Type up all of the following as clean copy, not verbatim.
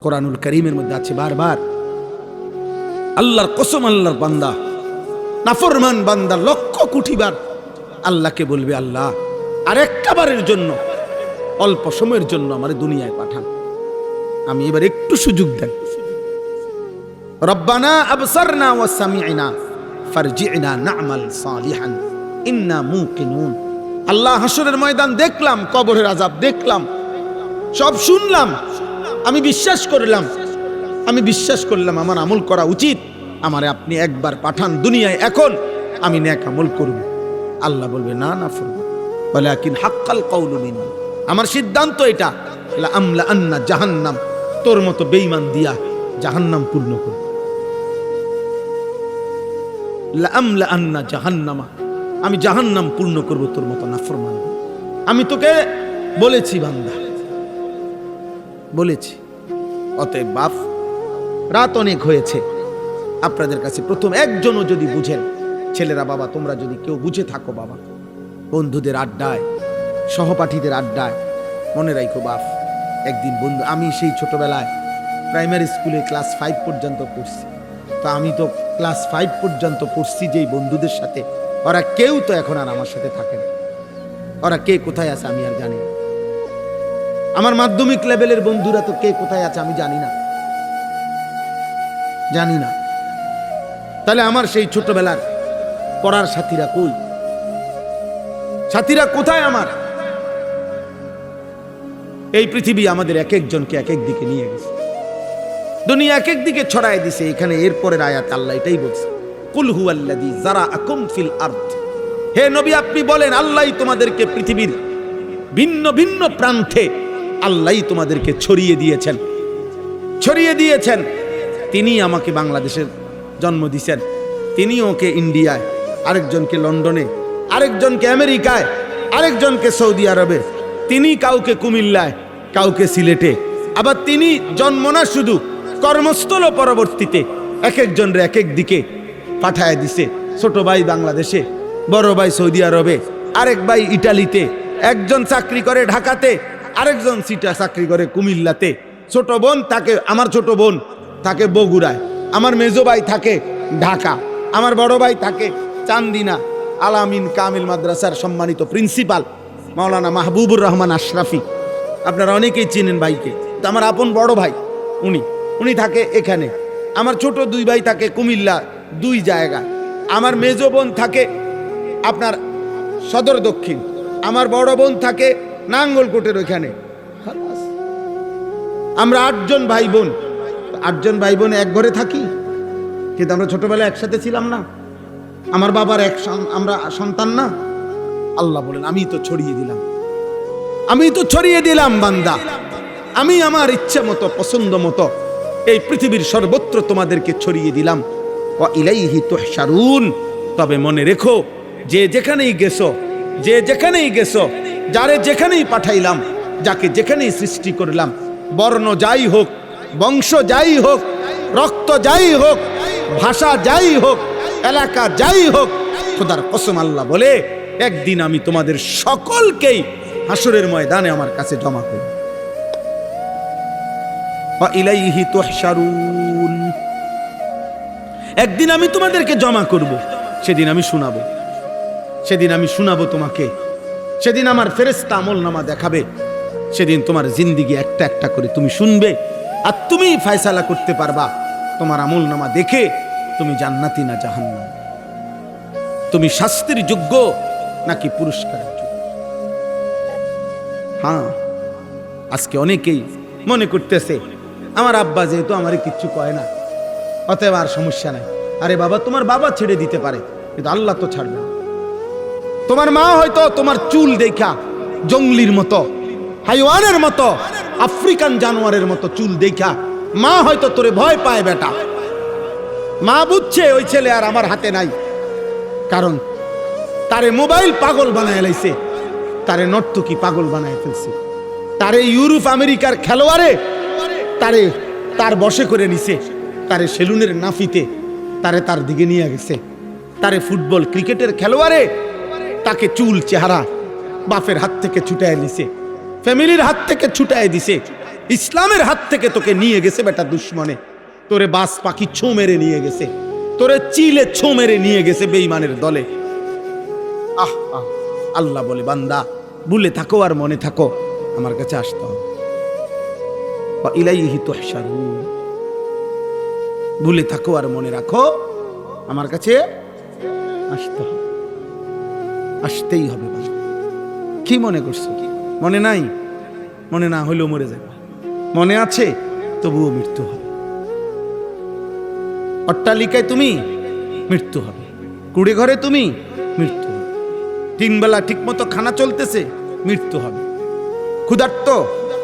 কোরআনুল কারীমের মধ্যে আছে বারবার আল্লাহর কসম, আল্লাহর বান্দা নাফরমান বান্দা লক্ষ কোটিবার আল্লাহকে বলবে, আল্লাহ আরেকটা বারের জন্য, অল্প সময়ের জন্য আমার দুনিয়ায় পাঠান, আমি এবার একটু সুযোগ দেন। রব্বানা আবসারনা ওয়া সামি'না ফারজি'না না'মাল সালিহান ইন্না মুকিনুন। আল্লাহ, হাসরের ময়দান দেখলাম, কবরের আযাব দেখলাম, সব শুনলাম, আমি বিশ্বাস করলাম আমার আমল করা উচিত, আমারে আপনি একবার পাঠান দুনিয়ায়, এখন আমি নেক আমল করব। আল্লাহ বলবে, না না ফরমান, ওয়ালাকিন হাক্কাল কাউলু মিন্নি, আমার সিদ্ধান্ত এটা, লা আমলা আন্না জাহান্নাম, তোর মতো বেঈমান দিয়া জাহান্নাম পূর্ণ করব। লা আমলা আন্না জাহান্নামা, আমি জাহান্নাম পূর্ণ করব তোর মতো নাফরমান। আমি তোকে বলেছি বান্দা, বলেছি। অতএব বাপ, রাত অনেক হয়েছে, আপনাদের কাছে প্রথম একজনও যদি বুঝেন, ছেলেরা বাবা তোমরা যদি কেউ বুঝে থাকো বাবা, বন্ধুদের আড্ডায়, সহপাঠীদের আড্ডায়, মনে রাখো বাপ, একদিন বন্ধু, আমি সেই ছোটবেলায় প্রাইমারি স্কুলে ক্লাস 5 পর্যন্ত পড়ছি, তো আমি তো ক্লাস 5 পর্যন্ত পড়ছি যেই বন্ধুদের সাথে, ওরা কেউ তো এখন আর আমার সাথে থাকে না, ওরা কে কোথায় আছে আমি আর জানি না। আমার মাধ্যমিক লেভেলের বন্ধুরা তো কে কোথায় আছে আমি জানি না। তাহলে আমার সেই ছোটবেলার পড়ার সাথীরা কই? সাথীরা কোথায় আমার? এই পৃথিবী আমাদের এক একজনকে এক এক দিকে নিয়ে গেছে, দুনিয়া এক এক দিকে ছড়ায় দিছে। এখানে এরপরের আয়াত আল্লাহ এটাই বলছে, কুল হুয়াল্লাযী যারাআকুম ফিল আরদ, হে নবী আপনি বলেন, আল্লাহই তোমাদেরকে পৃথিবীর ভিন্ন ভিন্ন প্রান্তে আল্লাহই তোমাদেরকে ছড়িয়ে দিয়েছেন। তিনি আমাকে বাংলাদেশের জন্ম দিয়েছেন, তিনি ওকে ইন্ডিয়ায়, আরেকজনকে লন্ডনে, আরেকজনকে আমেরিকায়, আরেকজনকে সৌদি আরবে, তিনি কাউকে কুমিল্লায়, কাউকে সিলেটে, আবার তিনি জন্ম না শুধু কর্মস্থল পরবর্তীতে এক একজনরে এক এক দিকে পাঠায় দিছে। ছোট ভাই বাংলাদেশে, বড় ভাই সৌদি আরবে, আরেক ভাই ইটালিতে, একজন চাকরি করে ঢাকাতে, আরেকজন সিটা চাকরি করে কুমিল্লাতে, ছোট বোন থাকে, আমার ছোট বোন থাকে বগুড়ায়, আমার মেজো ভাই থাকে ঢাকা, আমার বড় ভাই থাকে চান্দিনা আলামিন কামিল মাদ্রাসার সম্মানিত প্রিন্সিপাল মাওলানা মাহবুবুর রহমান আশরাফি, আপনারা অনেকেই চিনেন ভাইকে, তো আমার আপন বড় ভাই উনি থাকে এখানে, আমার ছোট দুই ভাই থাকে কুমিল্লা, দুই জায়গা, আমার মেজো বোন থাকে আপনার সদর দক্ষিণ, আমার বড় বোন থাকে নাঙ্গলকোটের ওইখানে। আমরা 8 জন ভাই বোন এক ঘরে থাকি, কিন্তু আমরা ছোটবেলায় একসাথে ছিলাম না, আমার বাবার আমরা সন্তান না। আল্লাহ বলেন, আমি তো ছড়িয়ে দিলাম বান্দা, আমি আমার ইচ্ছে মতো পছন্দ মতো এই পৃথিবীর সর্বত্র তোমাদেরকে ছড়িয়ে দিলাম। ওয়া ইলাইহি তুহশারুন, তবে মনে রেখো, যে যেখানেই গেছো, যারে যেখানেই পাঠাইলাম, যাকে যেখানেই সৃষ্টি করলাম, বর্ণ যাই হোক, বংশ যাই হোক, রক্ত যাই হোক, ভাষা যাই হোক, এলাকা যাই হোক, খোদার কসম আল্লাহ বলে, একদিন আমি তোমাদের সকলকেই হাসরের ময়দানে আমার কাছে জমা করব। ওয়া ইলাইহি তুহশারুন, একদিন আমি তোমাদেরকে জমা করব, সেদিন আমি শোনাবো তোমাকে, সেদিন আমার ফেরেশতা আমলনামা দেখাবে, সেদিন তোমার জিন্দেগি একটা একটা করে তুমি শুনবে, আর তুমি ফয়সালা করতে পারবা তোমার আমলনামা দেখে তুমি জান্নাতি না জাহান্নাম, তুমি শাস্তির যোগ্য নাকি পুরস্কারের যোগ্য। হ্যাঁ, আজকে অনেকেই মনে করতেছে আমার আব্বা যেহেতু আমারে কিচ্ছু কয় না, অতএব আর সমস্যা নাই। আরে বাবা, তোমার বাবা ছেড়ে দিতে পারে, কিন্তু আল্লাহ তো ছাড়বে না। তোমার মা হয়তো তোমার চুল দেখা জঙ্গলির মতো, হাইওয়ানের মতো, আফ্রিকান জানোয়ারের মতো চুল দেখা মা হয়তো তোরে ভয় পায় বেটা। মা বুঝছে ওই ছেলে আর আমার হাতে নাই, কারণ তারে মোবাইল পাগল বানায় লাইছে, তারে নর্তকী পাগল বানায় ফেলছে, তারে ইউরোপ আমেরিকার খেলোয়াড়ে তার বশে করে নিছে, তারে সেলুনের নাফিতে তার দিকে নিয়ে গেছে, তারে ফুটবল ক্রিকেটের খেলোয়াড়ে তাকে চুল চেহারা বাপের হাত থেকে ছুটায় নিছে, ফ্যামিলির হাত থেকে ছুটায় দিছে, ইসলামের হাত থেকে তোকে নিয়ে গেছে বেটা দুশ্মনে, তোরে বাস পাখি ছো মেরে নিয়ে গেছে, তোরে চিলে ছো মেরে নিয়ে গেছে বেঈমানের দলে। আহ আহ, আল্লাহ বলে বান্দা ভুলে থাকো আর মনে থাকো আমার কাছে আসতে হবে। ইলাইহি তুহশারুন, ভুলে থাকো আর মনে রাখো আমার কাছে আসতে হবে, আসতেই হবে। কি মনে করছো? কি মনে নাই? মনে না হইলেও মরে যাবে, মনে আছে তবুও মৃত্যু হবে। অট্টালিকায় তুমি মৃত্যু হবে, কুড়ে ঘরে তুমি মৃত্যু হবে, তিন বেলা ঠিক মতো খানা চলতেছে মৃত্যু হবে, ক্ষুধার্ত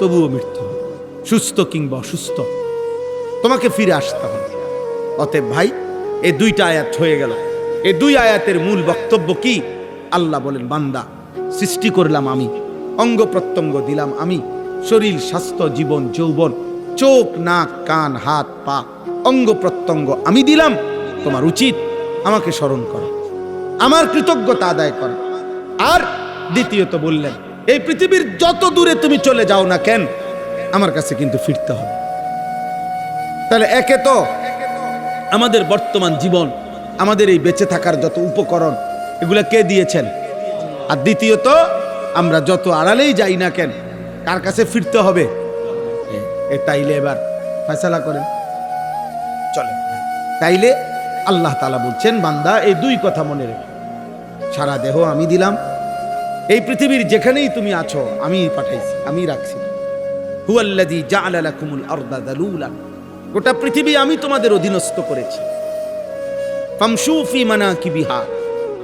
তবুও মৃত্যু হবে, সুস্থ কিংবা অসুস্থ তোমাকে ফিরে আসতে হবে। অতএব ভাই এই দুইটা আয়াত হয়ে গেল। এই দুই আয়াতের মূল বক্তব্য কি? আল্লাহ বলেন বান্দা সৃষ্টি করলাম আমি, অঙ্গ প্রত্যঙ্গ দিলাম আমি, শরীর স্বাস্থ্য জীবন যৌবন, চোখ নাক কান হাত পা অঙ্গ প্রত্যঙ্গ আমি দিলাম। তোমার উচিত আমাকে স্মরণ করা, আমার কৃতজ্ঞতা আদায় করা। আর দ্বিতীয়ত বললেন এই পৃথিবীর যত দূরে তুমি চলে যাও না কেন আমার কাছে কিন্তু ফিরতে হবে। তাহলে একে তো আমাদের বর্তমান জীবন, আমাদের এই বেঁচে থাকার যত উপকরণ এগুলা কে দিয়েছেন? আর দ্বিতীয়ত আমরা যত আড়ালেই যাই না কেন কার কাছে ফিরতে হবে? তাইলে এবার ফয়সালা করেন, চলে। তাইলে আল্লাহ তাআলা বলছেন বান্দা এই দুই কথা মনে রেখো, সারা দেহ আমি দিলাম, এই পৃথিবীর যেখানেই তুমি আছো আমি পাঠাইছি, আমি রাখছি। হুয়াল্লাযী জাআলা লাকুমুল আরদা যালুলান, গোটা পৃথিবী আমি তোমাদের অধীনস্থ করেছি। ফামশু ফি মানাকিবিহা,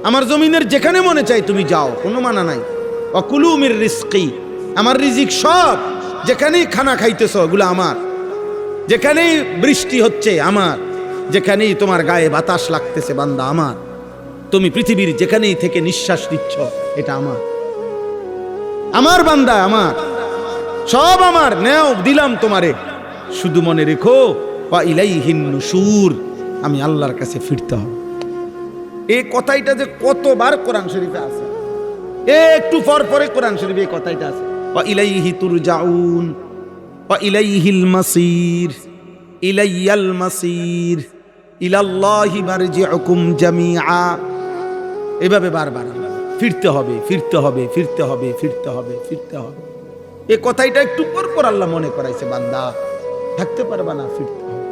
আমার জমিনের যেখানে মনে চাই তুমি যাও, কোনো মানা নাই। ওয়াকুলু মির রিজকি, আমার রিজিক সব, যেখানেই খানা খাইতেছ ওগুলো আমার, যেখানেই বৃষ্টি হচ্ছে আমার, যেখানেই তোমার গায়ে বাতাস লাগতেছে বান্দা আমার, তুমি পৃথিবীর যেখানেই থেকে নিঃশ্বাস নিচ্ছ এটা আমার, আমার বান্দা আমার, সব আমার, নেও দিলাম তোমারে। শুধু মনে রেখো ওয়া ইলাইহিন নুশুর, আমি আল্লাহর কাছে ফিরতে হবে। এই কথাইটা যে কতবার কোরআন শরীফে আছে, একটু পর পরে কোরআন শরীফে এই কথাইটা আছে, ওয়া ইলাইহি তুরজাউন ওয়া ইলাইহিল মাসির, ইলাইয়াল মাসির ইলাল্লাহি মারজিউকুম জামিআ। এভাবে বারবার ফিরতে হবে, ফিরতে হবে, ফিরতে হবে, ফিরতে হবে, ফিরতে হবে। এই কথাইটা একটু পর পর আল্লাহ মনে করাইছে বান্দা থাকতে পারবা না, ফিরতে হবে,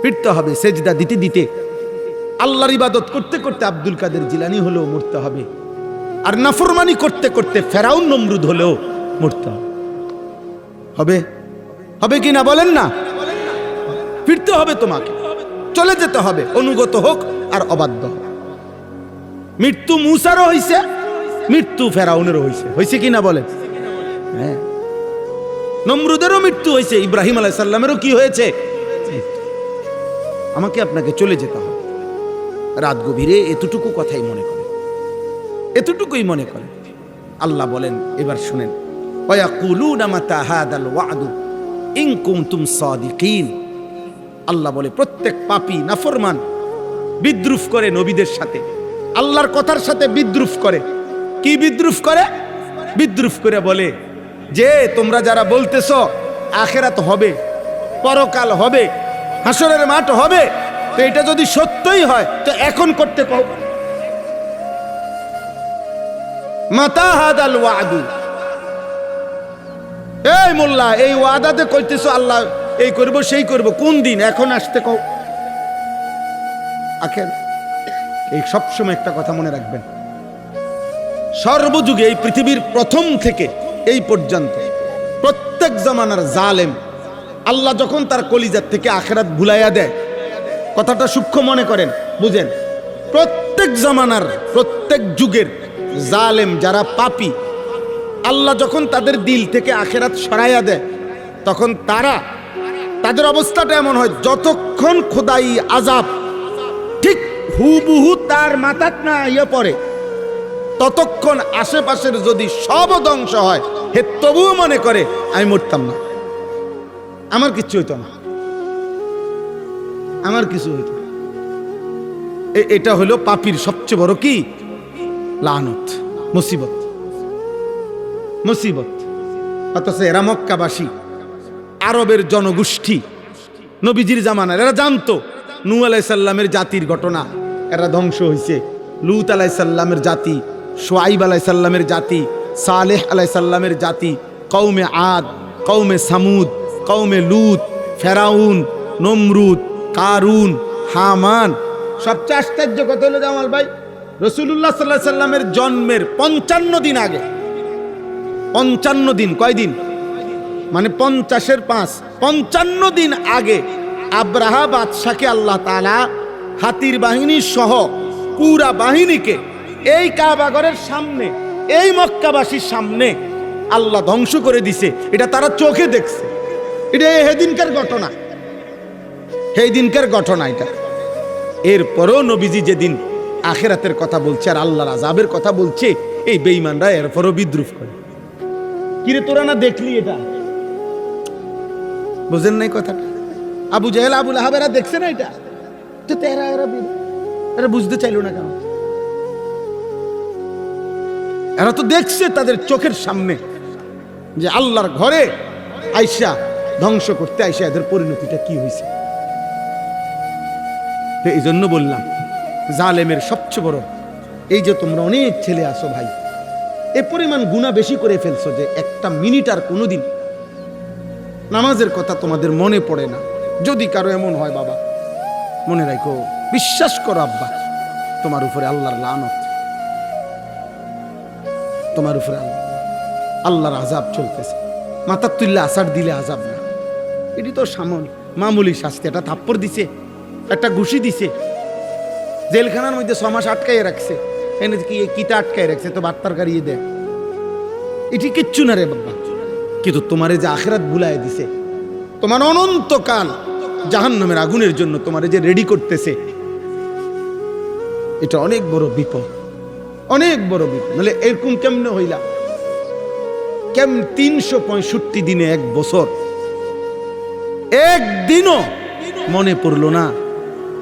ফিরতে হবে। সেজদা দিতে দিতে আল্লাহর ইবাদত করতে করতে আব্দুল কাদের জিলানী হলেও মরতে হবে, আর নাফরমানি করতে করতে ফেরাউন নমরুদ হলেও মরতে হবে। হবে হবে কি না বলেন না? ফিরতে হবে, তোমাকে চলে যেতে হবে, অনুগত হোক আর অবাধ্য হোক। মৃত্যু মূসারও হইছে, মৃত্যু ফেরাউনেরও হইছে, হইছে কি না বলেন? হ্যাঁ, নমরুদেরও মৃত্যু হয়েছে, ইব্রাহিম আলাইহিস সালামেরও কি হয়েছে? আমাকে আপনাকে চলে যেতে হবে। রাত গভীরে এতটুকু কথাই মনে করে, এতটুকুই মনে করে। আল্লাহ বলেন এবার শুনেন, ওয়ায়াকুলুনা মাতা হাদাল ওয়াদু ইন কুনতুম সাদিকিন। আল্লাহ বলে প্রত্যেক পাপী নাফরমান বিদ্রুপ করে নবীদের সাথে, আল্লাহর কথার সাথে বিদ্রুপ করে। কি বিদ্রুপ করে? বিদ্রুপ করে বলে যে তোমরা যারা বলতেছ আখিরাত হবে, পরকাল হবে, হাসরের মাঠ হবে, তো এটা যদি সত্যই হয় তো এখন করতে কও। মাতা হাদাল ওয়াদু, এই মোল্লা এই ওয়াদাতে কইতেছ আল্লাহ এই করব সেই করব, কোন দিন? এখন আসতে কও। আখের এই সবসময় একটা কথা মনে রাখবেন, সর্বযুগে এই পৃথিবীর প্রথম থেকে এই পর্যন্ত প্রত্যেক জামানার জালেম আল্লাহ যখন তার কলিজার থেকে আখিরাত ভুলাইয়া দেয়, কথাটা সূক্ষ্ম মনে করেন, বুঝেন। প্রত্যেক জামানার প্রত্যেক যুগের জালেম যারা পাপী, আল্লাহ যখন তাদের দিল থেকে আখিরাত সরাইয়া দেয় তখন তাদের অবস্থাটা এমন হয়, যতক্ষণ খোদাই আযাব ঠিক হুবহু তার মাথাত না ইয়ে পড়ে ততক্ষণ আশেপাশের যদি সব ধ্বংস হয় হে তবুও মনে করে আমি মরতাম না, আমার কিচ্ছু হইতো না, আমার কিছু হইতো না। এটা হলো পাপীর সবচেয়ে বড় কি লানত, মুসিবত, মুসিবত। অথচ এরা মক্কাবাসী আরবের জনগোষ্ঠী নবীজির জামানার, এরা জানতো নূহ আলাইহিস সালামের জাতির ঘটনা, এরা ধ্বংস হয়েছে। লূত আলাইহিস সালামের জাতি, শুআইব আলাইহিস সালামের জাতি, সালেহ আলাইহিস সালামের জাতি, কওমে আদ, কওমে সামুদ, কওমে লূত, ফেরাউন, নমরুদ, কারুন, হামান। সবচেয়ে আশ্চর্য কথা হলো জামাল ভাই, রাসূলুল্লাহ সাল্লাল্লাহু আলাইহি সাল্লামের জন্মের 55 দিন আগে, 55 দিন, কয়দিন মানে 50-এর 5, 55 দিন আগে আব্রাহা বাদশাকে আল্লাহ তাআলা হাতির বাহিনী সহ পুরা বাহিনীকে এই কাবাগরের সামনে, এই মক্কাবাসীর সামনে আল্লাহ ধ্বংস করে দিছে। এটা তারা চোখে দেখছে, এটা সেদিনকার ঘটনা, সেই দিনকার ঘটনা এটা। এরপরও নবীজি যেদিন আখিরাতের কথা বলছে আর আল্লাহর আযাবের কথা বলছে, এই বেঈমানরা এরপরও বিদ্রুপ করে। কিরে তোরা না দেখলি এটা? বুঝেন নাই কথাটা? আবু জাহেল, আবু লাহাব এরা দেখছে না এটা? তো এরা বুঝতে চাইলো না কেন? এরা তো দেখছে তাদের চোখের সামনে যে আল্লাহর ঘরে আইসা ধ্বংস করতে আইসা এদের পরিণতিটা কি হয়েছে। এই জন্য বললাম জালেমের সবচেয়ে বড় এই যে তোমরা অনেক ছেলে আসো ভাই, এ পরিমাণ গুনাহ বেশি করে ফেলছো যে একটা মিনিট আর কোনোদিন নামাজের কথা তোমাদের মনে পড়ে না। যদি কারো এমন হয় বাবা, মনে রাখো, বিশ্বাস করো আব্বা, তোমার উপরে আল্লাহর লানত, তোমার উপরে আল্লাহর আযাব চলতেছে। মাথার তুল্লা আসার দিলে আযাব না, এটি তো মামুলি শাস্তি। একটা থাপ্পড় দিছে, একটা ঘুষি দিছে, জেলখানার মধ্যে 6 মাস আটকাইয়ে রাখছে, এনে কি কিটা আটকাই রাখছে, তো বার্তার গাড়িয়ে দেয়, এটি কিচ্ছু না রে বাবা। কিন্তু তোমারে যে আখিরাত ভুলাই দিছে, তোমার অনন্তকাল জাহান্নামের আগুনের জন্য তোমারে যে রেডি করতেছে, এটা অনেক বড় বিপদ, অনেক বড় বিপদ। নাহলে এরকম কেমনে হইলা? 365 দিনে 1 বছর একদিনও মনে পড়লো না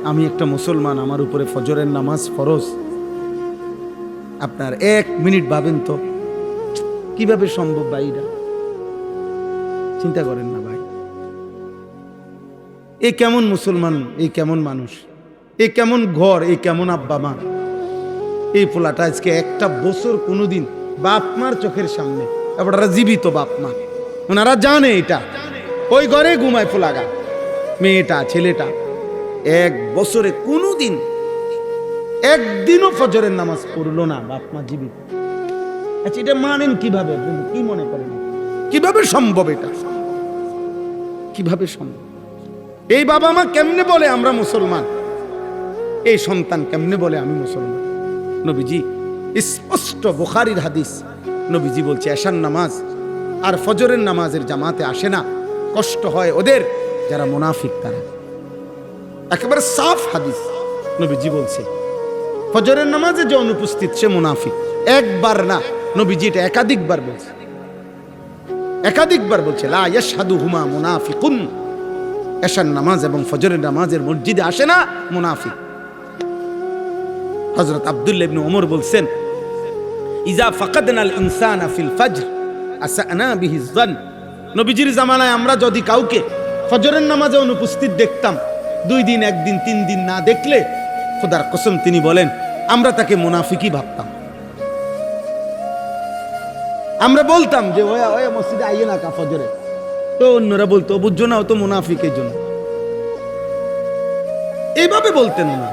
আমি একটা মুসলমান, আমার উপরে ফজরের নামাজ ফরজ? আপনার 1 মিনিট ভাবেন তো কিভাবে সম্ভব ভাইরা? চিন্তা করেন না ভাই, এ কেমন মুসলমান, এই কেমন মানুষ, এ কেমন ঘর, এই কেমন আব্বা মা। এই পোলাটা আজকে একটা বছর কোনোদিন বাপ মার চোখের সামনে, আপনারা জীবিত বাপ মা, ওনারা জানে এটা, ওই ঘরে ঘুমায় পোলাগা, মেয়েটা ছেলেটা 1 বছরে কোনোদিন একদিনও ফজরের নামাজ পড়লো না, বাপ মা জীবিত। আচ্ছা এটা মানেন কিভাবে? কি মনে করেন কিভাবে সম্ভব? এটা কিভাবে সম্ভব? এই বাবা মা কেমনে বলে আমরা মুসলমান? এই সন্তান কেমনে বলে আমি মুসলমান? নবীজি স্পষ্ট, বুখারীর হাদিস, নবীজি বলছে এশার নামাজ আর ফজরের নামাজের জামাতে আসে না, কষ্ট হয় ওদের যারা মুনাফিক তারা। একেবারে সাফ হাদিস, নবীজি বলছে ফজরের নামাজে যে অনুপস্থিত সে মুনাফিক। একবার না, নবীজি এটা একাধিকবার বলছে, একাধিকবার বলছে লা ইয়াশহাদুহুমা মুনাফিকুন, এশার নামাজ এবং ফজরের নামাজের মসজিদে আসে না মুনাফিক। হযরত আব্দুল্লাহ ইবনে ওমর বলছেন ইজা ফাকাদনাল ইনসানা ফিল ফজর আসানা বিহি যান। নবীজির জামানায় আমরা যদি কাউকে ফজরের নামাজে অনুপস্থিত দেখতাম, 2 দিন 1 দিন 3 দিন না দেখলে খোদার কসম তিনি বলেন আমরা তাকে মুনাফিকই ভাবতাম। আমরা বলতাম যে ওই মসজিদে আইয়ে না কা ফজরে, তো অন্যরা বলতো বুঝছো না ও তো মুনাফিকের জন্য, এইভাবে বলতেন না।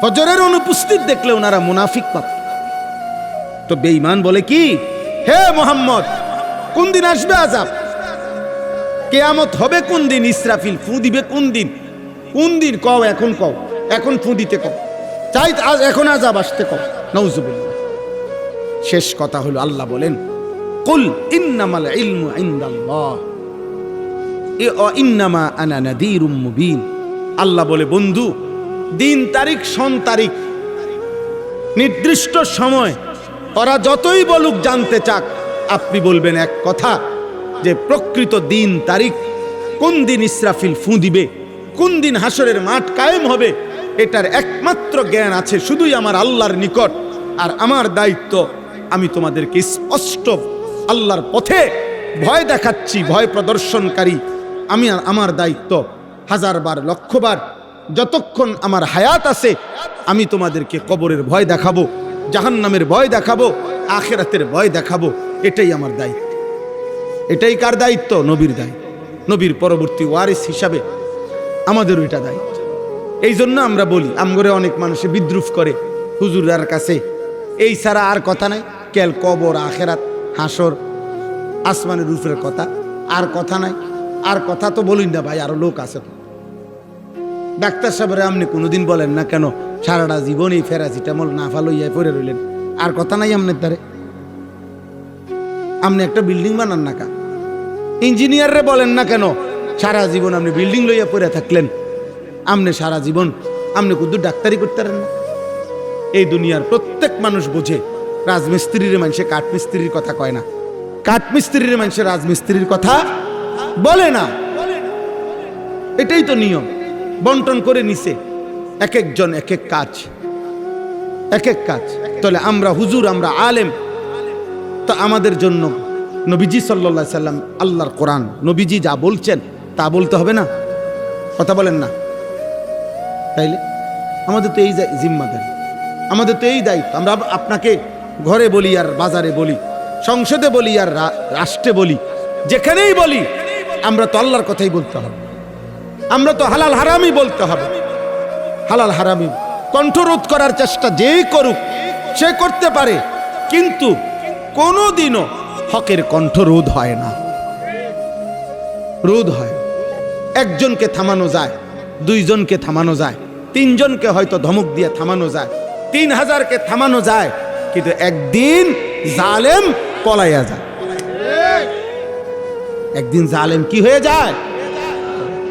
ফজরের অনুপস্থিত দেখলে ওনারা মুনাফিক ভাবত। তো বেঈমান বলে কি, হে মুহাম্মদ কোন দিন আসবে আযাব? কিয়ামত হবে কোন দিন? ইসরাফিল ফু দিবে কোন দিন? কোন দিন কও, এখন কও, এখন ফু দিতে কও, চাই এখন আযাব আসতে কও। নাউজুবিল্লাহ। শেষ কথা হলো আল্লাহ বলেন কুল ইন্নামাল ইলমু ইনদাল্লাহ ওয়া ইন্নামা আনা নাযীরুম মুবিন। আল্লাহ বলে বন্ধু, দিন তারিখ সন তারিখ নির্দিষ্ট সময় ওরা যতই বলুক জানতে চাক, আপনি বলবেন এক কথা যে প্রকৃত দিন তারিখ, কোন দিন ইসরাফিল ফু দিবে, কোন দিন হাসরের মাঠ কায়েম হবে, এটার একমাত্র জ্ঞান আছে শুধুই আমার আল্লাহর নিকট। আর আমার দায়িত্ব আমি তোমাদেরকে স্পষ্ট আল্লাহর পথে ভয় দেখাচ্ছি, ভয় প্রদর্শনকারী আমি। আমার দায়িত্ব হাজারবার লক্ষবার যতক্ষণ আমার হায়াত আছে আমি তোমাদেরকে কবরের ভয় দেখাবো, জাহান্নামের ভয় দেখাবো, আখিরাতের ভয় দেখাবো। এটাই আমার দায়িত্ব। এটাই কার দায়িত্ব? নবীর দায়িত্ব। নবীর পরবর্তী ওয়ারিস হিসাবে আমাদেরও এটা দায়িত্ব। এই জন্য আমরা বলি, আমগরে অনেক মানুষে বিদ্রুপ করে হুজুরার কাছে এই ছাড়া আর কথা নাই। কেল কবর, আখেরাত, হাসর, আসমানের রূপের কথা, আর কথা নাই। আর কথা তো বলি না ভাই, আরো লোক আছে। ডাক্তার সাহেবরা আপনি কোনোদিন বলেন না কেন সারাটা জীবন এই প্যারাসিটামল না ফালইয়া পড়ে রইলেন? আর কথা নাই আপনার দ্বারে? আপনি একটা বিল্ডিং বানান না কা? ইঞ্জিনিয়াররে বলেন না কেন সারা জীবন আপনি বিল্ডিং লইয়া পড়ে থাকলেন? আপনি সারা জীবন আপনি কুদ্দু ডাক্তারি করতে পারেন না? এই দুনিয়ার প্রত্যেক মানুষ বোঝে রাজমিস্ত্রির মানুষে কাঠমিস্ত্রির কথা কয় না, কাঠমিস্ত্রির মানুষে রাজমিস্ত্রির কথা বলে না। এটাই তো নিয়ম। বন্টন করে নিছে এক একজন এক এক কাজ, এক এক কাজ। তাহলে আমরা হুজুর, আমরা আলেম, তো আমাদের জন্য নবীজি সাল্লাল্লাহু আলাইহি সাল্লাম, আল্লাহর কোরআন, নবীজি যা বলছেন তা বলতে হবে না? কথা বলেন না? তাইলে আমাদের তো এই জিম্মাদারি, আমাদের তো এই দায়িত্ব। আমরা আপনাকে ঘরে বলি আর বাজারে বলি, সংসদে বলি আর রাষ্ট্রে বলি, যেখানেই বলি আমরা তো আল্লাহর কথাই বলতে হবে। আমরা তো হালাল হারামই বলতে হবে। হালাল হারামই কণ্ঠরোধ করার চেষ্টা যেই করুক সে করতে পারে, কিন্তু কোনোদিনও হকের কণ্ঠরোধ হয় না। রোধ হয়। একজনকে থামানো যায়, দুইজনকে থামানো যায়, তিনজনকে হয়তো ধমক দিয়ে থামানো যায়, 3000কে থামানো যায়, কিন্তু একদিন জালেম পলাইয়া যায়। একদিন জালেম কি হয়ে যায়?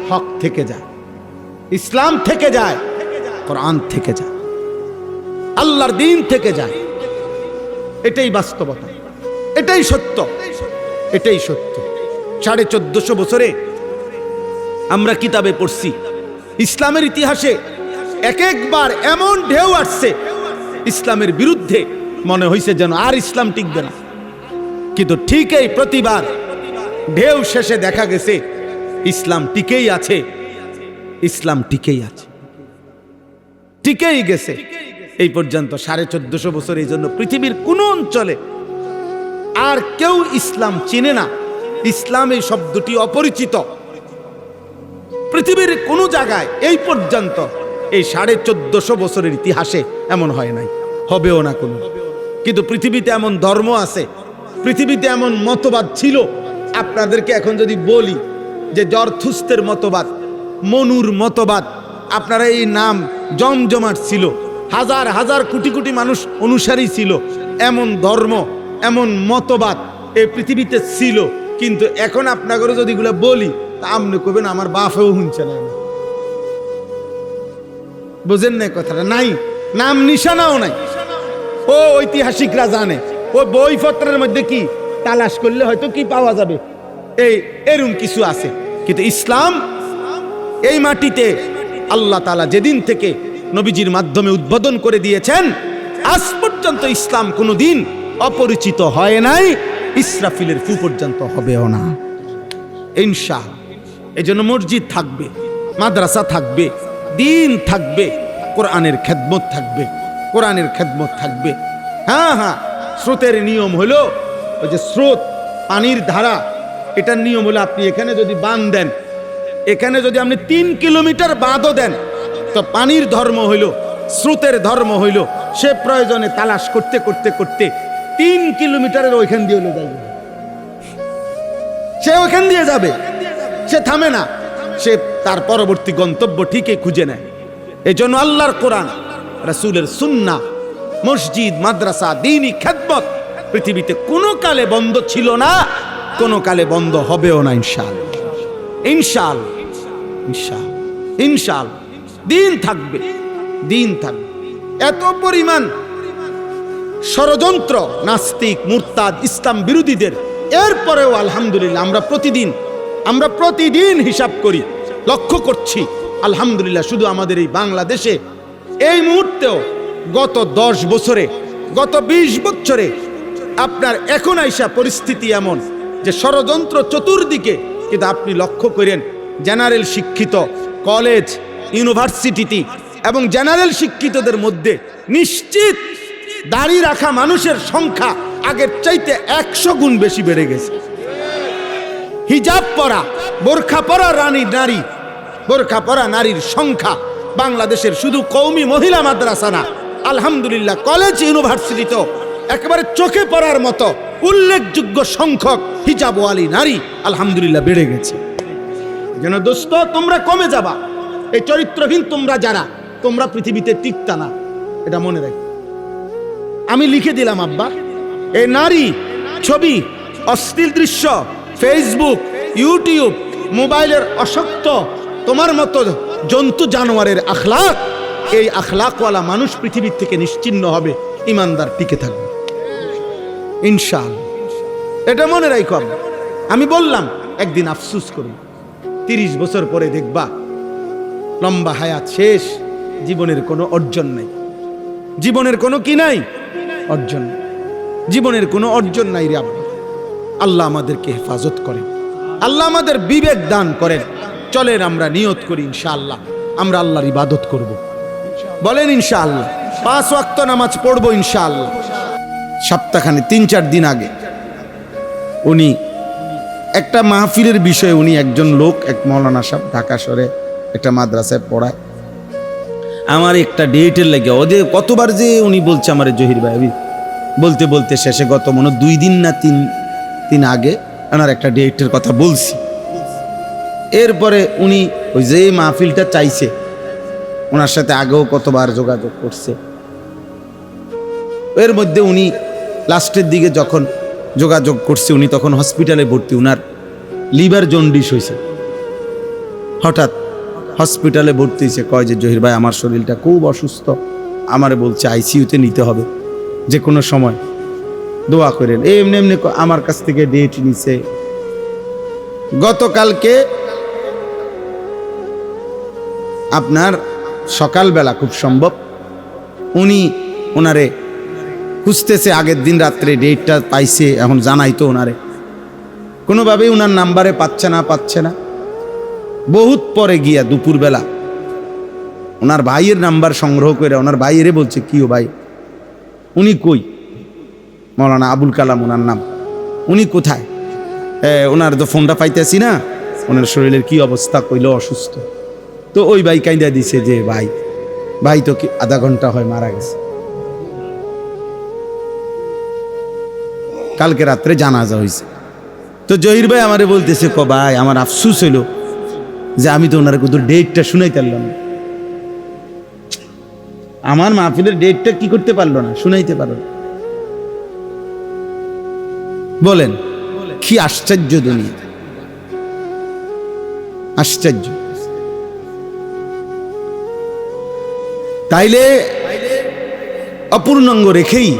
হক থেকে যায়, ইসলাম থেকে যায়, কোরআন থেকে যায়, আল্লাহর দ্বীন থেকে যায়। এটাই বাস্তবতা, এটাই সত্য, এটাই সত্য। 1450 বছরে আমরা কিতাবে পড়ছি ইসলামের ইতিহাসে এক একবার এমন ঢেউ আসছে ইসলামের বিরুদ্ধে, মনে হয়েছে যেন আর ইসলাম টিকবে না। কিন্তু ঠিক এই প্রতিবার ঢেউ শেষে দেখা গেছে ইসলাম টিকেই আছে, ইসলাম টিকেই আছে, টিকেই গেছে এই পর্যন্ত। 1450 বছর। এই জন্য পৃথিবীর কোন অঞ্চলে আর কেউ ইসলাম চিনে না, ইসলাম এই শব্দটি অপরিচিত। পৃথিবীর কোন জায়গায় এই পর্যন্ত এই 1450 বছরের ইতিহাসে এমন হয় নাই, হবেও না কোনো। কিন্তু পৃথিবীতে এমন ধর্ম আছে, পৃথিবীতে এমন মতবাদ ছিল। আপনাদেরকে এখন যদি বলি যে জরথুস্তের মতবাদ, মনুর মতবাদ, আপনারা এই নাম জমজমাট ছিল, হাজার হাজার কোটি কোটি মানুষ অনুসারী ছিল, এমন ধর্ম, এমন মতবাদ এই পৃথিবীতে ছিল। কিন্তু এখন আপনাকে যদি এগুলো বলি তা আপনি কবেন আমার বাপেও শুনছে না। বুঝেন না কথাটা? নাই, নাম নিশানাও নাই। ও ঐতিহাসিকরা জানে, ও বইপত্রের মধ্যে কি তালাশ করলে হয়তো কি পাওয়া যাবে, এরকম কিছু আছে। কিন্তু ইসলাম এই মাটিতে আল্লাহ তাআলা যেদিন থেকে নবীজির মাধ্যমে উদ্বোধন করে দিয়েছেন, আজ পর্যন্ত ইসলাম কোনোদিন অপরিচিত হয় নাই, ইসরাফিলের ফু পর্যন্ত হবেও না ইনশাআল্লাহ। এই জন্য মসজিদ থাকবে, মাদ্রাসা থাকবে, দ্বীন থাকবে, কোরআনের খেদমত থাকবে, কোরআনের খেদমত থাকবে। হ্যাঁ হ্যাঁ, স্রোতের নিয়ম হলো ওই যে স্রোত, পানির ধারা, এটার নিয়ম হলো আপনি এখানে যদি বাঁধ দেন, এখানে যদি আপনি 3 কিলোমিটার বাঁধও দেন, তো পানির ধর্ম হইল, স্রোতের ধর্ম হইল সে প্রয়োজনে তালাশ করতে করতে করতে 3 কিলোমিটারের ওইখান দিয়ে হলো যাবে, সে ওইখান দিয়ে যাবে, সে থামে না, সে তার পরবর্তী গন্তব্য ঠিকই খুঁজে নেয়। এই জন্য আল্লাহর কোরআন, রাসূলের সুন্নাহ, মসজিদ, মাদ্রাসা, দ্বীনি খেদমত পৃথিবীতে কোনো কালে বন্ধ ছিল না, কোনো কালে বন্ধ হবেও না ইনশাআল্লাহ। ইনশাআল্লাহ, ইনশাআল্লাহ, ইনশাআল্লাহ দ্বীন থাকবে, দ্বীন থাকবে। এত পরিমাণ ষড়যন্ত্র নাস্তিক, মুরতাদ, ইসলাম বিরোধীদের, এরপরেও আলহামদুলিল্লাহ আমরা প্রতিদিন হিসাব করি, লক্ষ্য করছি আলহামদুলিল্লাহ শুধু আমাদের এই বাংলাদেশে এই মুহূর্তেও গত 10 বছরে, গত 20 বছরে আপনার এখন আইসা পরিস্থিতি এমন যে ষড়যন্ত্র চতুর্দিকে, কিন্তু আপনি লক্ষ্য করেন জেনারেল শিক্ষিত কলেজ ইউনিভার্সিটিতে এবং জেনারেল শিক্ষিতদের মধ্যে নিশ্চিত দাড়ি রাখা মানুষের সংখ্যা আগের চাইতে 100 গুণ বেশি বেড়ে গেছে। হিজাব পরা, বোরখা পরা নারী, বোরখা পরা নারীর সংখ্যা বাংলাদেশের শুধু কওমি মহিলা মাদ্রাসা না, আলহামদুলিল্লাহ কলেজ ইউনিভার্সিটিতেও একেবারে চোখে পড়ার মতো উল্লেখযোগ্য সংখ্যক হিজাবওয়ালি নারী আলহামদুলিল্লাহ বেড়ে গেছে। যেন দোস্ত তোমরা কমে যাবা, এই চরিত্রহীন তোমরা যারা, তোমরা পৃথিবীতে টিকতা না, এটা মনে রাখ। আমি লিখে দিলাম আব্বা, এই নারী ছবি, অশ্লীল দৃশ্য, ফেসবুক, ইউটিউব, মোবাইলের আসক্ত, তোমার মতো জন্তু জানোয়ারের আখলাক, এই আখলাকওয়ালা মানুষ পৃথিবীর থেকে নিশ্চিহ্ন হবে, ইমানদার টিকে থাকবে ইনশাআল্লাহ। এটা মনে রাখো। আমি বললাম একদিন আফসুস করুন, 30 বছর পরে দেখবা লম্বা হায়াত শেষ, জীবনের কোনো অর্জন নাই, জীবনের কোনো কি নাই অর্জন, জীবনের কোনো অর্জন নাই রে আব্বা। আল্লাহ আমাদেরকে হেফাজত করেন, আল্লাহ আমাদের বিবেক দান করেন। চলেন আমরা নিয়ত করি ইনশাআল্লাহ আমরা আল্লাহর ইবাদত করব। বলেন ইনশাআল্লাহ 5 ওয়াক্ত নামাজ পড়বো ইনশাআল্লাহ। সপ্তাহখানে 3-4 দিন আগে উনি একটা মাহফিলের বিষয়ে, উনি একজন লোক, এক মৌলানা সাহেব ঢাকা শহরে একটা মাদ্রাসায় পড়ায়, আমার একটা ডেটের লাগে ওদের কতবার যে উনি বলছে আমার জহির ভাই, বলতে বলতে শেষে গত মনে 2 দিন না 3 দিন আগে ওনার একটা ডেটের কথা বলছি। এরপরে উনি ওই যে মাহফিলটা চাইছে, ওনার সাথে আগেও কতবার যোগাযোগ করছে। এর মধ্যে উনি লাস্টের দিকে যখন যোগাযোগ করছে, উনি তখন হসপিটালে ভর্তি, উনার লিভার জন্ডিস হয়েছে। হঠাৎ হসপিটালে ভর্তি হয়েছে, কয় যে জহির ভাই আমার শরীরটা খুব অসুস্থ, আমারে বলছে আইসিইউতে নিতে হবে যে কোনো সময়, দোয়া করেন। এমনি এমনি আমার কাছ থেকে ডেট নিছে। গতকালকে আপনার সকালবেলা খুব সম্ভব উনি ওনারে খুঁজতেছে, আগের দিন রাত্রে ডেটটা পাইছে, এখন জানাই তো ওনারে, কোনোভাবেই ওনার নাম্বারে পাচ্ছে না। বহুত পরে গিয়া দুপুরবেলা ওনার ভাইয়ের নাম্বার সংগ্রহ করে ওনার ভাইয়েরে বলছে, কি ও ভাই, উনি কই? মৌলানা আবুল কালাম ওনার নাম, উনি কোথায়? ওনার তো ফোনটা পাইতেছি না, ওনার শরীরের কি অবস্থা, কইল অসুস্থ। তো ওই ভাই কাইন্দা দিছে যে ভাই তো কি আধা ঘন্টা হয় মারা গেছে, কালকে রাত্রে জানাজা হয়েছে। তো জহির ভাই আমারে বলতেছে, ভাই আমার আফসুস হইল যে আমি তো ওনার কত ডেটটা শুনাইতে পারলাম না, আমার মাহফিলের ডেটটা কি করতে পারলো না, শুনাইতে পারলো না। বলেন কি আশ্চর্য দুনিয়া, আশ্চর্য। তাইলে অপূর্ণাঙ্গ রেখেই,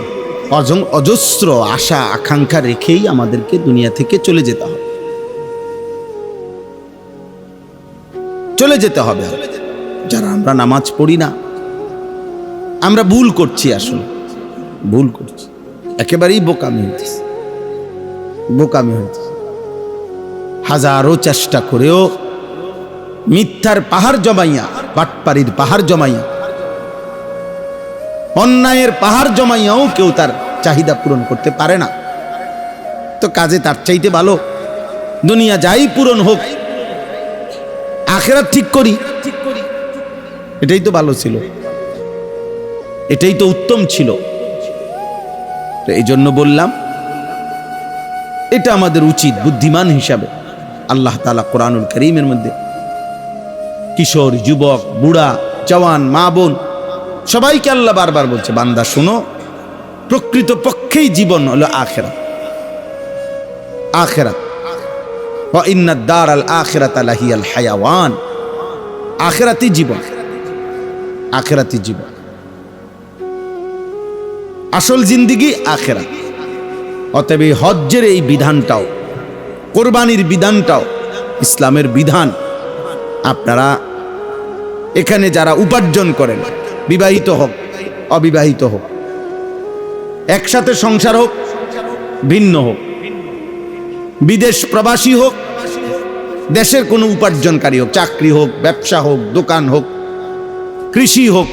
অজস্র আশা আকাঙ্ক্ষা রেখেই আমাদেরকে দুনিয়া থেকে চলে যেতে হবে, চলে যেতে হবে। যারা আমরা নামাজ পড়ি না, আমরা ভুল করছি, আসলে ভুল করছি, একেবারেই বোকামি হইতেছে। হাজারো চেষ্টা করেও মিথ্যার পাহাড় জমাইয়া, বাটপাড়ির পাহাড় জমাইয়া, অন্যায়ের পাহাড় জমাইয়াও কেউ তার চাহিদা পূরণ করতে পারে না। তো কাজে তার চাইতে ভালো দুনিয়া যাই পূরণ হোক, আখিরাত ঠিক করি, এটাই তো ভালো ছিল, এটাই তো উত্তম ছিল। তো এই জন্য বললাম এটা আমাদের উচিত বুদ্ধিমান হিসাবে। আল্লাহ তাআলা কোরআনুল কারীমের মধ্যে কিশোর, যুবক, বুড়া, জওয়ান, মা বোন সবাইকে আল্লাহ বারবার বলছে, বান্দা শোনো, প্রকৃত পক্ষেই জীবন হলো আখিরাত। ওয়া ইন্নাদ দারাল আখিরাতা লাহিয়াল হায়াওয়ান, আখিরাতই জীবন, আখিরাতই জীবন, আসল জিন্দেগি আখিরাত। অতএব এই হজ্জের এই বিধানটাও, কোরবানির বিধানটাও ইসলামের বিধান। আপনারা এখানে যারা উপার্জন করেন, বিবাহিত হোক অবিবাহিত হোক, একসাথে সংসার হোক ভিন্ন হোক, বিদেশ প্রবাসী হোক, দেশের কোনো উপার্জনকারী হোক, চাকরি হোক, ব্যবসা হোক, দোকান হোক, কৃষি হোক,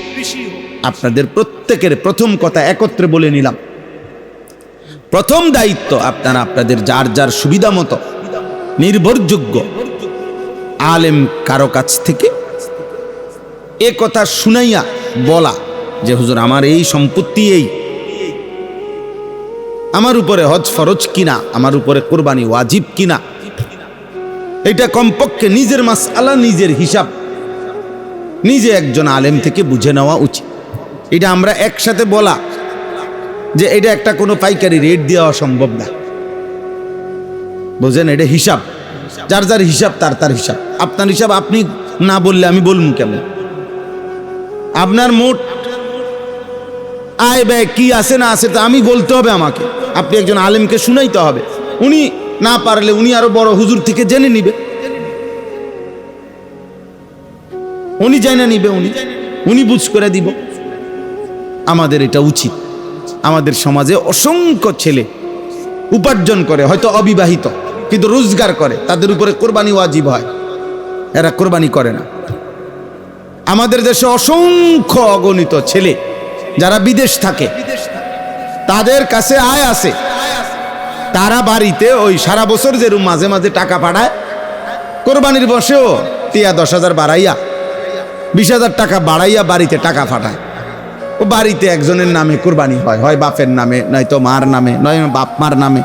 আপনাদের প্রত্যেকের প্রথম কথা একত্রে বলে নিলাম, প্রথম দায়িত্ব আপনারা আপনাদের যার যার সুবিধা মতো নির্ভরযোগ্য আলেম কারো কাছ থেকে এ কথা শুনাইয়া বলা যে হুজুর আমার এই সম্পত্তি, এই আমার উপরে হজ ফরজ কিনা, আমার উপরে কোরবানি ওয়াজিব কিনা, এটা কমপক্ষে নিজের মাসআলা, নিজের হিসাব নিজে একজন আলেম থেকে বুঝে নেওয়া উচিত। এটা আমরা একসাথে বলা যে এটা একটা কোনো পাইকারি রেট দেওয়া সম্ভব না, বুঝেন? এটা হিসাব, যার যার হিসাব তার তার হিসাব। আপনার হিসাব আপনি না বললে আমি বলবো কেমন? আপনার মোট আয় ব্যয় কি আছে না আছে তা আমি বলতে হবে আমাকে, আপনি একজন আলেমকে শুনাইতে হবে। উনি না পারলে উনি আরো বড় হুজুর থেকে জেনে নিবে, উনি জেনে নিবে, উনি বুঝ করে দিব। আমাদের এটা উচিত। আমাদের সমাজে অসংখ্য ছেলে উপার্জন করে, হয়তো অবিবাহিত, কিন্তু রোজগার করে, তাদের উপরে কোরবানি ওয়াজিব হয়, এরা কোরবানি করে না। আমাদের দেশে অসংখ্য অগণিত ছেলে যারা বিদেশ থাকে, তাদের কাছে আয় আছে, তারা বাড়িতে ওই সারা বছর যেরকম মাঝে মাঝে টাকা পাঠায়, কোরবানির বসেও 10,000 বাড়াইয়া 20,000 টাকা বাড়াইয়া বাড়িতে টাকা পাঠায়। ও বাড়িতে একজনের নামে কোরবানি হয়, হয় বাপের নামে, নয়তো মার নামে, নয় বাপ মার নামে,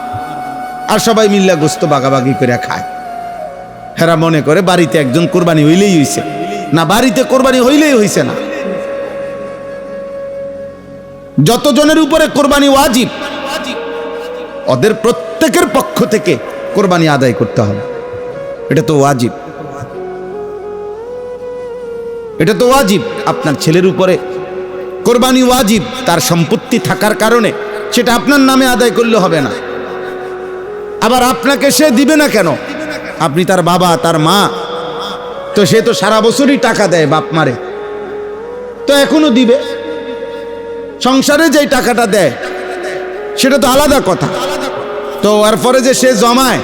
আর সবাই মিল্লা গোস্ত বাগাবাগি করে খায়। হেরা মনে করে বাড়িতে একজন কোরবানি হইলেই হইছে, না, বাড়িতে কোরবানি হইলেই হইছে না। যতজনের উপরে কোরবানি ওয়াজিব, ওদের প্রত্যেকের পক্ষ থেকে কোরবানি আদায় করতে হবে। এটা তো ওয়াজিব, এটা তো ওয়াজিব। আপনার ছেলের উপরে কোরবানি ওয়াজিব, তার সম্পত্তি থাকার কারণে সেটা আপনার নামে আদায় করলে হবে না। আবার আপনাকে সে দিবে না কেন? আপনি তার বাবা, তার মা, তো সে তো সারা বছরই টাকা দেয় বাপ মারে, তো এখনো দিবে। সংসারে যে টাকাটা দেয় সেটা তো আলাদা কথা। তো এরপরে যে সে জমায়,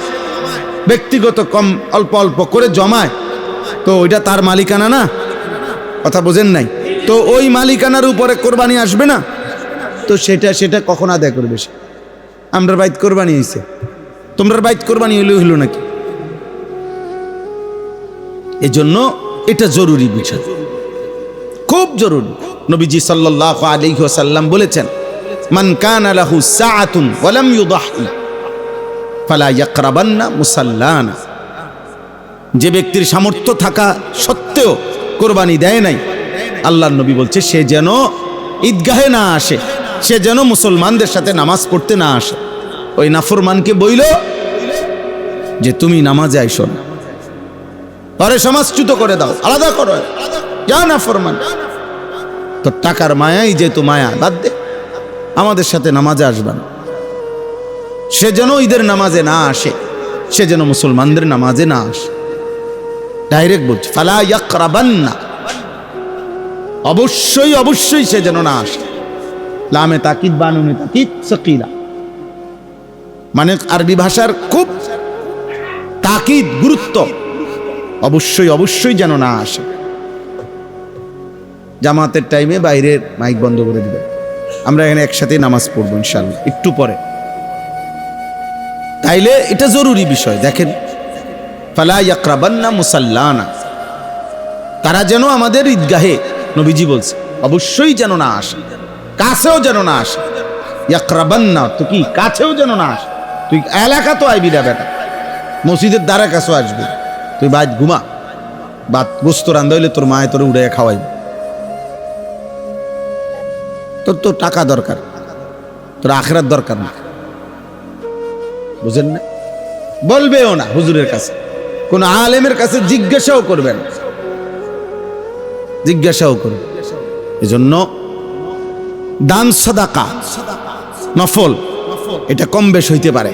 ব্যক্তিগত কম অল্প অল্প করে জমায়, তো ওইটা তার মালিকানা না? কথা বোঝেন নাই? তো ওই মালিকানার উপরে কোরবানি আসবে না, তো সেটা কখন আদায় করবে সে? আমরা বাইত কোরবানি হয়েছে, তোমরা বাইত কোরবানি হইলো নাকি? এজন্য এটা জরুরি বুঝা, খুব জরুরি। নবীজি সাল্লাল্লাহু আলাইহি ওয়াসাল্লাম বলেছেন, মান কানা লাহু সাআতুন ওয়া লাম ইউদাহি ফালা ইয়াকরাবান্না মুসাল্লানা। যে ব্যক্তির সামর্থ্য থাকা সত্ত্বেও কোরবানি দেয় নাই, আল্লাহর নবী বলছে সে যেন ঈদগাহে না আসে, সে যেন মুসলমানদের সাথে নামাজ পড়তে না আসে। ওই নাফরমানকে বইল যে তুমি নামাজে আইসো না, পরে সমাজচ্যুত করে দাও, আলাদা করো, যা নাফরমান। তো টাকার মায়াই যেহেতু মায়া, বাদ দে, আমাদের সাথে নামাজে আসবা না। সে যেন ঈদের নামাজে না আসে, সে যেন মুসলমানদের নামাজে না আসে। ডাইরেক্ট বলছে ফালা ইয়াকরাবান্না, অবশ্যই অবশ্যই সে যেন না আসে। লামে তাকিদ বানুনে তাকিদ সাকিলা, মানে আরবি ভাষার খুব তাকিদ, গুরুত্ব, অবশ্যই অবশ্যই যেন না আসে। জামাতের টাইমে বাইরের মাইক বন্ধ করে দিবেন, আমরা এখানে একসাথে নামাজ পড়বো ইনশাআল্লাহ একটু পরে। তাইলে এটা জরুরি বিষয়। দেখেন, ফালা ইয়াকরাবান্না মুসাল্লানা, তারা যেন আমাদের ঈদগাহে, নবীজি বলছে অবশ্যই যেন না আসে, কাছেও যেন না আসে। ইয়াকরাবান্না তো কি, কাছেও যেন না আসে। তুই এলাকা তো আইবি না বেটা, মসজিদের দ্বারা কাছেও আসবি, তুই বাইত ঘুমা, বা গোস্ত রান্ধা হইলে তোর মায়ে তোর উড়ে খাওয়াইবে। তোর তো টাকা দরকার, তোর আখিরাত দরকার না, বুঝেন না? বলবেও না হুজুরের কাছে, কোন আলেমের কাছে জিজ্ঞাসাও করবেন, জিজ্ঞাসাও করবেন। এজন্য দান সাদাকা নফল, এটা কম বেশ হইতে পারে।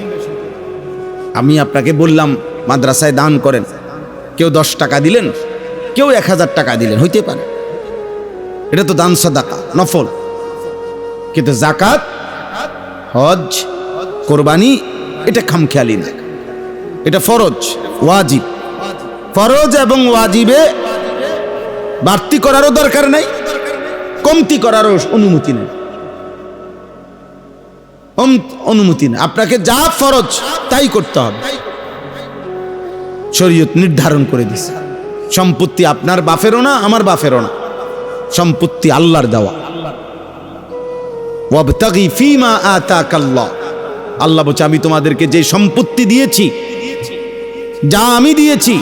আমি আপনাকে বললাম মাদ্রাসায় দান করেন, কেউ 10 টাকা দিলেন, কেউ 1000 টাকা দিলেন, হইতে পারে, এটা তো দান সাদাকা নফল। কিন্তু জাকাত, হজ, কোরবানি, এটা খামখেয়ালি না, এটা ফরজ, ওয়াজিব। ফরজ এবং ওয়াজিবে বাড়তি করারও দরকার নাই, কমতি করারও অনুমতি নেই, অনুমতি নেই। আপনাকে যা ফরজ তাই করতে হবে। শরীয়ত নির্ধারণ করে দিছে সম্পত্তি আপনার বাপেরও না, আমার বাপেরও না, সম্পত্তি আল্লাহর দেওয়া। ওয়াবতাগি ফীমা আতাকাল্লাহ, আল্লাহ বলছে আমি তোমাদেরকে যে সম্পত্তি দিয়েছি, যা আমি দিয়েছি,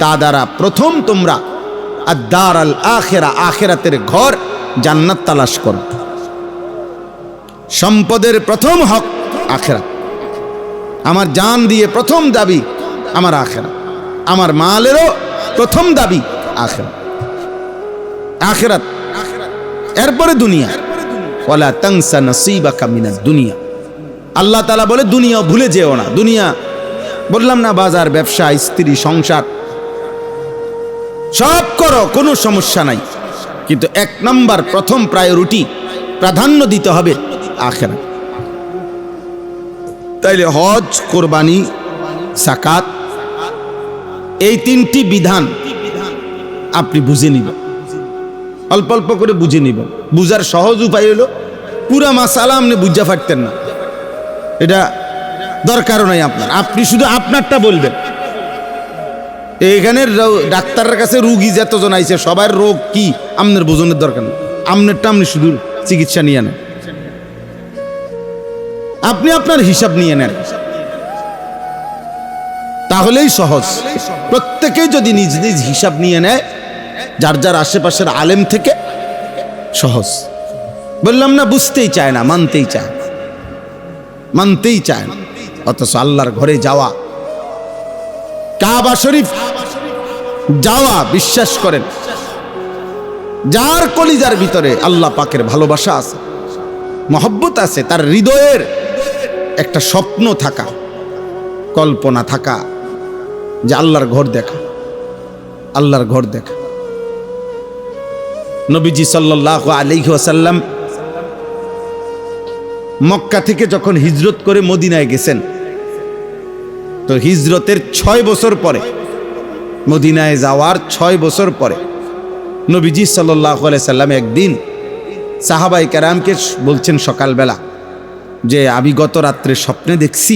তা দ্বারা প্রথম তোমরা আদ-দার আল আখিরা, আখিরাতের ঘর জান্নাত তালাশ করো। সম্পদের প্রথম হক আখিরাত। আমার জান দিয়ে প্রথম দাবি আমার আখিরাত, আমার মালেরও প্রথম দাবি আখিরাত। আখিরাত এরপরে দুনিয়া। ওয়ালা তানসা নসীবাকা মিনাদ দুনিয়া। আল্লাহ তাআলা বলে দুনিয়া ভুলে যেও না। দুনিয়া বললাম না, বাজার, ব্যবসা, স্ত্রী, সংসার সব করো, কোনো সমস্যা নাই, কিন্তু এক নাম্বার প্রথম প্রায়োরিটি, প্রাধান্য দিতে হবে আখিরাত। তাইলে হজ, কোরবানি, যাকাত, এই তিনটি বিধান আপনি বুঝে নিবেন, অল্প অল্প করে বুঝে নিবেন। বুঝার সহজ উপায় হলো পুরা মাসালা আপনি বুঝা পারতেন না, এটা দরকারও নাই আপনার। আপনি শুধু আপনারটা বলবেন। এখানে ডাক্তারের কাছে রুগী যতজন আইছে সবার রোগ কি আপনার বোঝনের দরকার নেই, আপনারটা আপনি শুধু চিকিৎসা নিয়ে নেন, আপনি আপনার হিসাব নিয়ে নেন, তাহলেই সহজ। প্রত্যেকেই যদি নিজ নিজ হিসাব নিয়ে নেয়, যার যার আশেপাশের আলেম থেকে, সহজ। বললাম না, বুঝতেই চায় না, মানতেই চায়, মানতেই চায় না। অথচ আল্লাহর ঘরে যাওয়া, কাবা শরীফ যাওয়া, বিশ্বাস করেন যার কলিজার ভিতরে আল্লাহ পাকের ভালোবাসা আছে, মহব্বত আছে, তার হৃদয়ের একটা স্বপ্ন থাকা, কল্পনা থাকা যে আল্লাহর ঘর দেখা, আল্লাহর ঘর দেখা। নবীজি সাল্লাল্লাহু আলাইহি ওয়াসাল্লাম মক্কা থেকে যখন হিজরত করে মদিনায় গেছেন, তো হিজরতের 6 বছর পরে, মদিনায় যাওয়ার 6 বছর পরে নবীজি সাল্লাল্লাহু আলাইহি সাল্লাম একদিন সাহাবায়ে কেরামকে বলছেন সকালবেলা যে আমি গত রাত্রে স্বপ্নে দেখছি